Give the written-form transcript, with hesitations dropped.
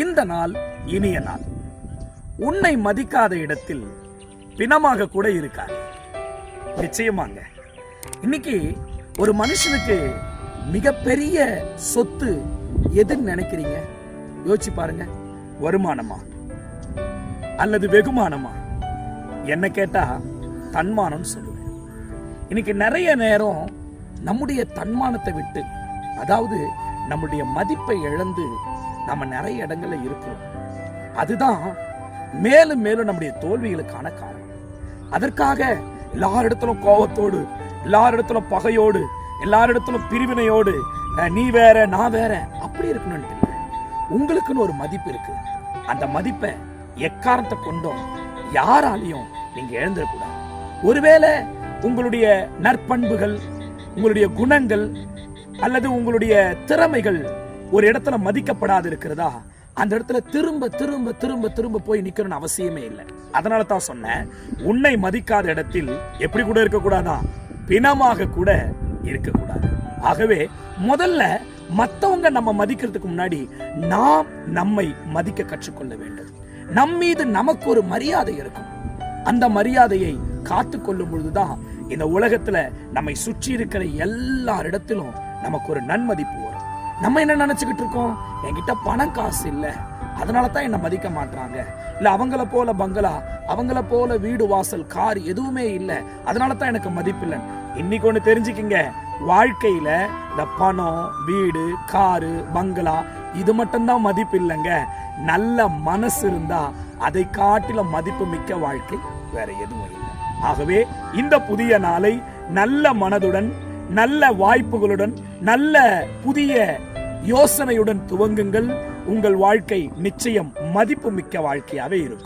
இந்த நாள் இனிய நாள். உன்னை மதிக்காத இடத்தில் பிணமாக கூட இருக்காது. நிச்சயமாங்க. இன்னைக்கு ஒரு மனுஷனுக்கு மிகப்பெரிய சொத்து எதுன்னு நினைக்கிறீங்க? யோசிச்சு பாருங்க. வருமானமா அல்லது வெகுமானமா? என்ன கேட்டா தன்மானம் சொல்லுவேன். இன்னைக்கு நிறைய நேரம் நம்முடைய தன்மானத்தை விட்டு, அதாவது நம்முடைய மதிப்பை இழந்து நம்ம நிறைய இடங்கள்ல இருக்கிறோம். அதுதான் மேலும் மேலும் நம்முடைய தோல்விகளுக்கான காரணம். அதற்காக எல்லாரிடத்திலும் கோபத்தோடு, எல்லாரிடத்திலும் பகையோடு, எல்லாரிடத்திலும் பிரிவினையோடு, நீ வேற நான் வேற அப்படி இருக்கணும்னு இல்லை. உங்களுக்குன்னு ஒரு மதிப்பு இருக்கு. அந்த மதிப்பை எக்காரணத்தை கொண்டும் யாராலையும் நீங்க இழந்துடக்கூடாது. ஒருவேளை உங்களுடைய நற்பண்புகள், உங்களுடைய குணங்கள் அல்லது உங்களுடைய திறமைகள் ஒரு இடத்துல மதிக்கப்படாது இருக்கிறதா, அந்த இடத்துல திரும்ப திரும்ப திரும்ப திரும்ப போய் நிக்கணும்னு அவசியமே இல்லை. அதனால தான் சொன்னேன், உன்னை மதிக்காத இடத்தில் எப்படி கூட இருக்கக்கூடாதா, பிணமாக கூட இருக்கக்கூடாது. ஆகவே முதல்ல மற்றவங்க நம்ம மதிக்கிறதுக்கு முன்னாடி நாம் நம்மை மதிக்க கற்றுக்கொள்ள வேண்டும். நம் மீது நமக்கு ஒரு மரியாதை இருக்கும். அந்த மரியாதையை காத்து கொள்ளும் பொழுதுதான் இந்த உலகத்துல நம்மை சுற்றி இருக்கிற எல்லாரிடத்திலும் நமக்கு ஒரு நன்மதிப்பு வரும். நம்ம என்ன நினைச்சுக்கிட்டு இருக்கோம்? என்கிட்ட பணம் காசு இல்லை, அதனாலதான் என்ன மதிக்க மாட்டாங்க, இல்ல அவங்கள போல பங்களா, அவங்கள போல வீடு வாசல் கார் எதுவுமே இல்லை, அதனாலதான் எனக்கு மதிப்பு இல்லை. இன்னைக்கு ஒண்ணு தெரிஞ்சுக்கிங்க, வாழ்க்கையில இந்த பணம், வீடு, காரு, பங்களா இது மட்டும்தான் மதிப்பு இல்லைங்க. நல்ல மனசு இருந்தா அதை காட்டில மதிப்பு மிக்க வாழ்க்கை வேற எதுவும் இல்லை. ஆகவே இந்த புதிய நாளை நல்ல மனதுடன், நல்ல வாய்ப்புகளுடன், நல்ல புதிய யோசனையுடன் துவங்குங்கள். உங்கள் வாழ்க்கை நிச்சயம் மதிப்பு மிக்க வாழ்க்கையாவே இருக்கும்.